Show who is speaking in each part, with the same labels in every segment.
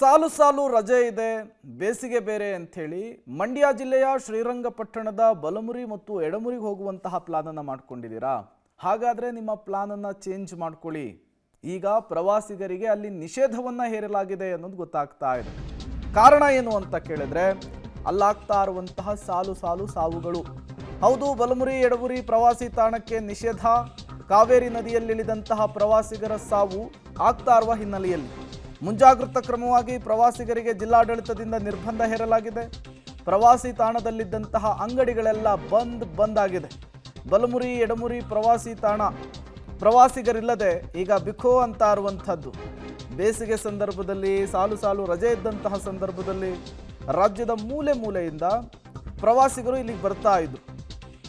Speaker 1: ಸಾಲು ಸಾಲು ರಜೆ ಇದೆ, ಬೇಸಿಗೆ ಬೇರೆ ಅಂಥೇಳಿ ಮಂಡ್ಯ ಜಿಲ್ಲೆಯ ಶ್ರೀರಂಗಪಟ್ಟಣದ ಬಲಮುರಿ ಮತ್ತು ಎಡಮುರಿಗೆ ಹೋಗುವಂತಹ ಪ್ಲಾನನ್ನು ಮಾಡ್ಕೊಂಡಿದ್ದೀರಾ? ಹಾಗಾದರೆ ನಿಮ್ಮ ಪ್ಲಾನನ್ನು ಚೇಂಜ್ ಮಾಡ್ಕೊಳ್ಳಿ. ಈಗ ಪ್ರವಾಸಿಗರಿಗೆ ಅಲ್ಲಿ ನಿಷೇಧವನ್ನು ಹೇರಲಾಗಿದೆ ಅನ್ನೋದು ಗೊತ್ತಾಗ್ತಾ ಇದೆ. ಕಾರಣ ಏನು ಅಂತ ಕೇಳಿದ್ರೆ ಅಲ್ಲಾಗ್ತಾ ಇರುವಂತಹ ಸಾಲು ಸಾಲು ಸಾವುಗಳು. ಹೌದು, ಬಲಮುರಿ ಎಡಮುರಿ ಪ್ರವಾಸಿ ತಾಣಕ್ಕೆ ನಿಷೇಧ. ಕಾವೇರಿ ನದಿಯಲ್ಲಿಳಿದಂತಹ ಪ್ರವಾಸಿಗರ ಸಾವು ಆಗ್ತಾ ಇರುವ ಹಿನ್ನೆಲೆಯಲ್ಲಿ ಮುಂಜಾಗ್ರತಾ ಕ್ರಮವಾಗಿ ಪ್ರವಾಸಿಗರಿಗೆ ಜಿಲ್ಲಾಡಳಿತದಿಂದ ನಿರ್ಬಂಧ ಹೇರಲಾಗಿದೆ. ಪ್ರವಾಸಿ ತಾಣದಲ್ಲಿದ್ದಂತಹ ಅಂಗಡಿಗಳೆಲ್ಲ ಬಂದ್ ಆಗಿದೆ. ಬಲಮುರಿ ಎಡಮುರಿ ಪ್ರವಾಸಿ ತಾಣ ಪ್ರವಾಸಿಗರಿಲ್ಲದೆ ಈಗ ಬಿಕೋ ಅಂತ ಇರುವಂಥದ್ದು. ಬೇಸಿಗೆ ಸಂದರ್ಭದಲ್ಲಿ ಸಾಲು ಸಾಲು ರಜೆ ಇದ್ದಂತಹ ಸಂದರ್ಭದಲ್ಲಿ ರಾಜ್ಯದ ಮೂಲೆ ಮೂಲೆಯಿಂದ ಪ್ರವಾಸಿಗರು ಇಲ್ಲಿಗೆ ಬರ್ತಾ ಇದ್ರು.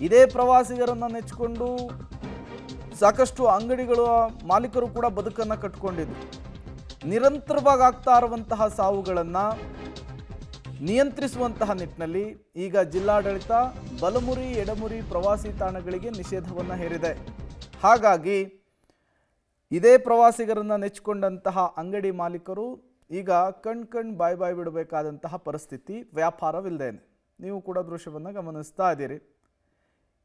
Speaker 1: ಇದೇ ಪ್ರವಾಸಿಗರನ್ನು ನೆಚ್ಚಿಕೊಂಡು ಸಾಕಷ್ಟು ಅಂಗಡಿಗಳ ಮಾಲೀಕರು ಕೂಡ ಬದುಕನ್ನು ಕಟ್ಕೊಂಡಿದ್ರು. ನಿರಂತರವಾಗಿ ಆಗ್ತಾ ಇರುವಂತಹ ಸಾವುಗಳನ್ನು ನಿಯಂತ್ರಿಸುವಂತಹ ನಿಟ್ಟಿನಲ್ಲಿ ಈಗ ಜಿಲ್ಲಾಡಳಿತ ಬಲಮುರಿ ಎಡಮುರಿ ಪ್ರವಾಸಿ ತಾಣಗಳಿಗೆ ನಿಷೇಧವನ್ನು ಹೇರಿದೆ. ಹಾಗಾಗಿ ಇದೇ ಪ್ರವಾಸಿಗರನ್ನು ನೆಚ್ಚಿಕೊಂಡಂತಹ ಅಂಗಡಿ ಮಾಲೀಕರು ಈಗ ಕಣ್ ಬಾಯ್ ಬಿಡಬೇಕಾದಂತಹ ಪರಿಸ್ಥಿತಿ ವ್ಯಾಪಾರವಿಲ್ಲದೇನೆ. ನೀವು ಕೂಡ ದೃಶ್ಯವನ್ನು ಗಮನಿಸ್ತಾ ಇದ್ದೀರಿ.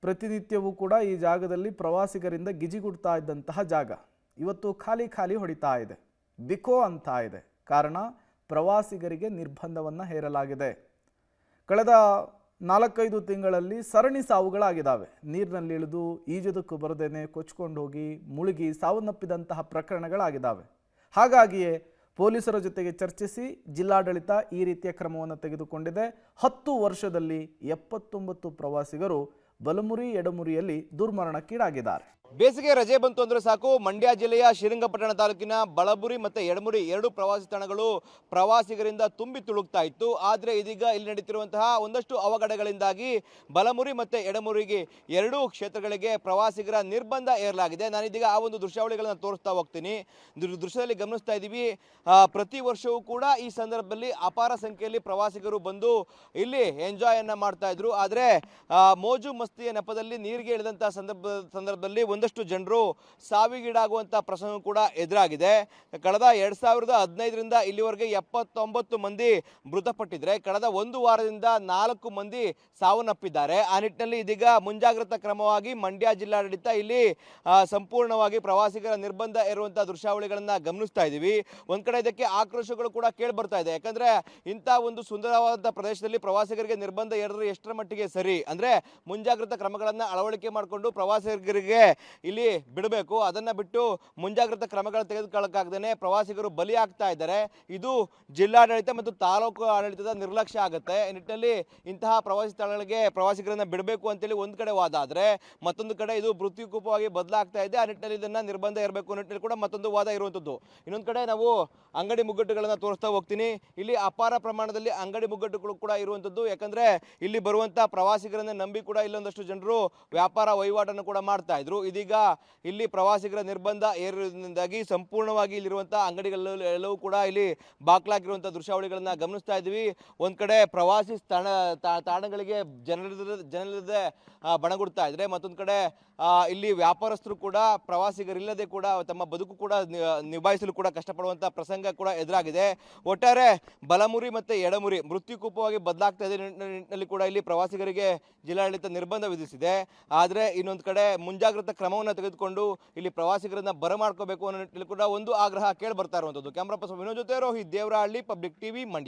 Speaker 1: ಪ್ರತಿನಿತ್ಯವೂ ಕೂಡ ಈ ಜಾಗದಲ್ಲಿ ಪ್ರವಾಸಿಗರಿಂದ ಗಿಜಿಗುಡ್ತಾ ಇದ್ದಂತಹ ಜಾಗ ಇವತ್ತು ಖಾಲಿ ಹೊಡಿತಾ ಇದೆ, ಬಿಕೋ ಅಂತ ಇದೆ. ಕಾರಣ ಪ್ರವಾಸಿಗರಿಗೆ ನಿರ್ಬಂಧವನ್ನು ಹೇರಲಾಗಿದೆ. ಕಳೆದ 4-5 ತಿಂಗಳಲ್ಲಿ ಸರಣಿ ಸಾವುಗಳಾಗಿದ್ದಾವೆ. ನೀರಿನಲ್ಲಿ ಇಳಿದು ಈಜೋದಕ್ಕೂ ಬರದೇನೆ ಕೊಚ್ಕೊಂಡು ಹೋಗಿ ಮುಳುಗಿ ಸಾವನ್ನಪ್ಪಿದಂತಹ ಪ್ರಕರಣಗಳಾಗಿದ್ದಾವೆ. ಹಾಗಾಗಿಯೇ ಪೊಲೀಸರ ಜೊತೆಗೆ ಚರ್ಚಿಸಿ ಜಿಲ್ಲಾಡಳಿತ ಈ ರೀತಿಯ ಕ್ರಮವನ್ನು ತೆಗೆದುಕೊಂಡಿದೆ. 10 ವರ್ಷದಲ್ಲಿ 79 ಪ್ರವಾಸಿಗರು ಬಲಮುರಿ ಎಡಮುರಿಯಲ್ಲಿ ದುರ್ಮರಣಕ್ಕೀಡಾಗಿದ್ದಾರೆ.
Speaker 2: ಬೇಸಿಗೆ ರಜೆ ಬಂತು ಅಂದ್ರೆ ಸಾಕು, ಮಂಡ್ಯ ಜಿಲ್ಲೆಯ ಶ್ರೀರಂಗಪಟ್ಟಣ ತಾಲೂಕಿನ ಬಳಬುರಿ ಮತ್ತು ಎಡಮುರಿ ಎರಡು ಪ್ರವಾಸಿ ತಾಣಗಳು ಪ್ರವಾಸಿಗರಿಂದ ತುಂಬಿ ತುಳುಕ್ತಾ ಇತ್ತು. ಆದರೆ ಇದೀಗ ಇಲ್ಲಿ ನಡೀತಿರುವಂತಹ ಒಂದಷ್ಟು ಅವಘಡಗಳಿಂದಾಗಿ ಬಲಮುರಿ ಮತ್ತು ಎಡಮುರಿಗೆ ಎರಡೂ ಕ್ಷೇತ್ರಗಳಿಗೆ ಪ್ರವಾಸಿಗರ ನಿರ್ಬಂಧ ಏರಲಾಗಿದೆ. ನಾನಿದೀಗ ಆ ಒಂದು ದೃಶ್ಯಾವಳಿಗಳನ್ನು ತೋರಿಸ್ತಾ ಹೋಗ್ತೀನಿ. ದೃಶ್ಯದಲ್ಲಿ ಗಮನಿಸ್ತಾ ಇದ್ದೀವಿ, ಪ್ರತಿ ವರ್ಷವೂ ಕೂಡ ಈ ಸಂದರ್ಭದಲ್ಲಿ ಅಪಾರ ಸಂಖ್ಯೆಯಲ್ಲಿ ಪ್ರವಾಸಿಗರು ಬಂದು ಇಲ್ಲಿ ಎಂಜಾಯನ್ನು ಮಾಡ್ತಾ ಇದ್ರು. ಆದರೆ ಮೋಜು ಮಸ್ತಿಯ ನೆಪದಲ್ಲಿ ನೀರಿಗೆ ಇಳಿದಂತಹ ಸಂದರ್ಭದಲ್ಲಿ ಒಂದಷ್ಟು ಜನರು ಸಾವಿಗೀಡಾಗುವಂಥ ಪ್ರಸಂಗ ಕೂಡ ಎದುರಾಗಿದೆ. ಕಳೆದ 2015ರಿಂದ ಇಲ್ಲಿವರೆಗೆ 79 ಮಂದಿ ಮೃತಪಟ್ಟಿದ್ರೆ ಕಳೆದ ಒಂದು ವಾರದಿಂದ 4 ಮಂದಿ ಸಾವನ್ನಪ್ಪಿದ್ದಾರೆ. ಆ ನಿಟ್ಟಿನಲ್ಲಿ ಇದೀಗ ಮುಂಜಾಗ್ರತಾ ಕ್ರಮವಾಗಿ ಮಂಡ್ಯ ಜಿಲ್ಲಾಡಳಿತ ಇಲ್ಲಿ ಸಂಪೂರ್ಣವಾಗಿ ಪ್ರವಾಸಿಗರ ನಿರ್ಬಂಧ ಇರುವಂತಹ ದೃಶ್ಯಾವಳಿಗಳನ್ನ ಗಮನಿಸ್ತಾ ಇದ್ದೀವಿ. ಒಂದ್ ಕಡೆ ಇದಕ್ಕೆ ಆಕ್ರೋಶಗಳು ಕೂಡ ಕೇಳಿ ಬರ್ತಾ ಇದೆ. ಯಾಕಂದ್ರೆ ಇಂಥ ಒಂದು ಸುಂದರವಾದ ಪ್ರದೇಶದಲ್ಲಿ ಪ್ರವಾಸಿಗರಿಗೆ ನಿರ್ಬಂಧ ಏರಿದ್ರೆ ಎಷ್ಟರ ಮಟ್ಟಿಗೆ ಸರಿ? ಅಂದ್ರೆ ಮುಂಜಾಗ್ರತಾ ಕ್ರಮಗಳನ್ನ ಅಳವಡಿಕೆ ಮಾಡಿಕೊಂಡು ಪ್ರವಾಸಿಗರಿಗೆ ಇಲ್ಲಿ ಬಿಡಬೇಕು. ಅದನ್ನ ಬಿಟ್ಟು ಮುಂಜಾಗ್ರತಾ ಕ್ರಮಗಳನ್ನು ತೆಗೆದುಕೊಳ್ಳಕ್ಕಾಗದೇನೆ ಪ್ರವಾಸಿಗರು ಬಲಿ ಆಗ್ತಾ ಇದ್ದಾರೆ. ಇದು ಜಿಲ್ಲಾಡಳಿತ ಮತ್ತು ತಾಲೂಕು ಆಡಳಿತದ ನಿರ್ಲಕ್ಷ್ಯ ಆಗುತ್ತೆ. ಈ ನಿಟ್ಟಿನಲ್ಲಿ ಇಂತಹ ಪ್ರವಾಸಿ ಸ್ಥಳಗಳಿಗೆ ಪ್ರವಾಸಿಗರನ್ನ ಬಿಡಬೇಕು ಅಂತೇಳಿ ಒಂದ್ ಕಡೆ ವಾದ ಆದ್ರೆ, ಮತ್ತೊಂದು ಕಡೆ ಇದು ಮೃತ್ಯುಕೂಪವಾಗಿ ಬದಲಾಗ್ತಾ ಇದೆ. ಆ ನಿಟ್ಟಿನಲ್ಲಿ ಇದನ್ನ ನಿರ್ಬಂಧ ಇರಬೇಕು ನಿಟ್ಟಿನಲ್ಲಿ ಕೂಡ ಮತ್ತೊಂದು ವಾದ ಇರುವಂತದ್ದು. ಇನ್ನೊಂದು ಕಡೆ ನಾವು ಅಂಗಡಿ ಮುಗ್ಗಟ್ಟುಗಳನ್ನ ತೋರಿಸ್ತಾ ಹೋಗ್ತೀನಿ. ಇಲ್ಲಿ ಅಪಾರ ಪ್ರಮಾಣದಲ್ಲಿ ಅಂಗಡಿ ಮುಗ್ಗಟ್ಟುಗಳು ಕೂಡ ಇರುವಂತದ್ದು. ಯಾಕಂದ್ರೆ ಇಲ್ಲಿ ಬರುವಂತಹ ಪ್ರವಾಸಿಗರನ್ನ ನಂಬಿ ಕೂಡ ಇಲ್ಲೊಂದಷ್ಟು ಜನರು ವ್ಯಾಪಾರ ವಹಿವಾಟನ್ನು ಕೂಡ ಮಾಡ್ತಾ ಇದ್ರು. ಇದೀಗ ಇಲ್ಲಿ ಪ್ರವಾಸಿಗರ ನಿರ್ಬಂಧ ಏರಿರುವುದರಿಂದಾಗಿ ಸಂಪೂರ್ಣವಾಗಿ ಇಲ್ಲಿರುವಂತಹ ಅಂಗಡಿಗಳೆಲ್ಲವೂ ಕೂಡ ಇಲ್ಲಿ ಬಾಕ್ಲಾಗಿರುವಂತಹ ದೃಶ್ಯಾವಳಿಗಳನ್ನ ಗಮನಿಸ್ತಾ ಇದ್ವಿ. ಒಂದ್ ಕಡೆ ಪ್ರವಾಸಿ ತಾಣಗಳಿಗೆ ಜನರಿಲ್ಲದೆ ಬಣಗುಡ್ತಾ ಇದ್ರೆ, ಮತ್ತೊಂದು ಕಡೆ ಇಲ್ಲಿ ವ್ಯಾಪಾರಸ್ಥರು ಕೂಡ ಪ್ರವಾಸಿಗರಿಲ್ಲದೆ ಕೂಡ ತಮ್ಮ ಬದುಕು ಕೂಡ ನಿಭಾಯಿಸಲು ಕೂಡ ಕಷ್ಟಪಡುವಂತಹ ಪ್ರಸಂಗ ಕೂಡ ಎದುರಾಗಿದೆ. ಒಟ್ಟಾರೆ ಬಲಮುರಿ ಮತ್ತೆ ಎಡಮುರಿ ಮೃತ್ಯುಕೂಪವಾಗಿ ಬದಲಾಗ್ತಾ ಇದೆ ನಿಟ್ಟಿನಲ್ಲಿ ಕೂಡ ಇಲ್ಲಿ ಪ್ರವಾಸಿಗರಿಗೆ ಜಿಲ್ಲಾಡಳಿತ ನಿರ್ಬಂಧ ವಿಧಿಸಿದೆ. ಆದರೆ ಇನ್ನೊಂದು ಕಡೆ ಮುಂಜಾಗ್ರತಾ ಕ್ರಮವನ್ನು ತೆಗೆದುಕೊಂಡು ಇಲ್ಲಿ ಪ್ರವಾಸಿಗರನ್ನ ಬರಮಾಡ್ಕೋಬೇಕು ಅನ್ನೋ ನಿಟ್ಟಿನಲ್ಲಿ ಕೂಡ ಒಂದು ಆಗ್ರಹ ಕೇಳಿ ಬರ್ತಾ ಇರುವಂತದ್ದು. ಕ್ಯಾಮರಾ ಪರ್ಸನ್ ವಿನೋದ್ ಜೊತೆ ರೋಹಿತ್ ದೇವರಹಳ್ಳಿ, ಪಬ್ಲಿಕ್ ಟಿವಿ, ಮಂಡ್ಯ.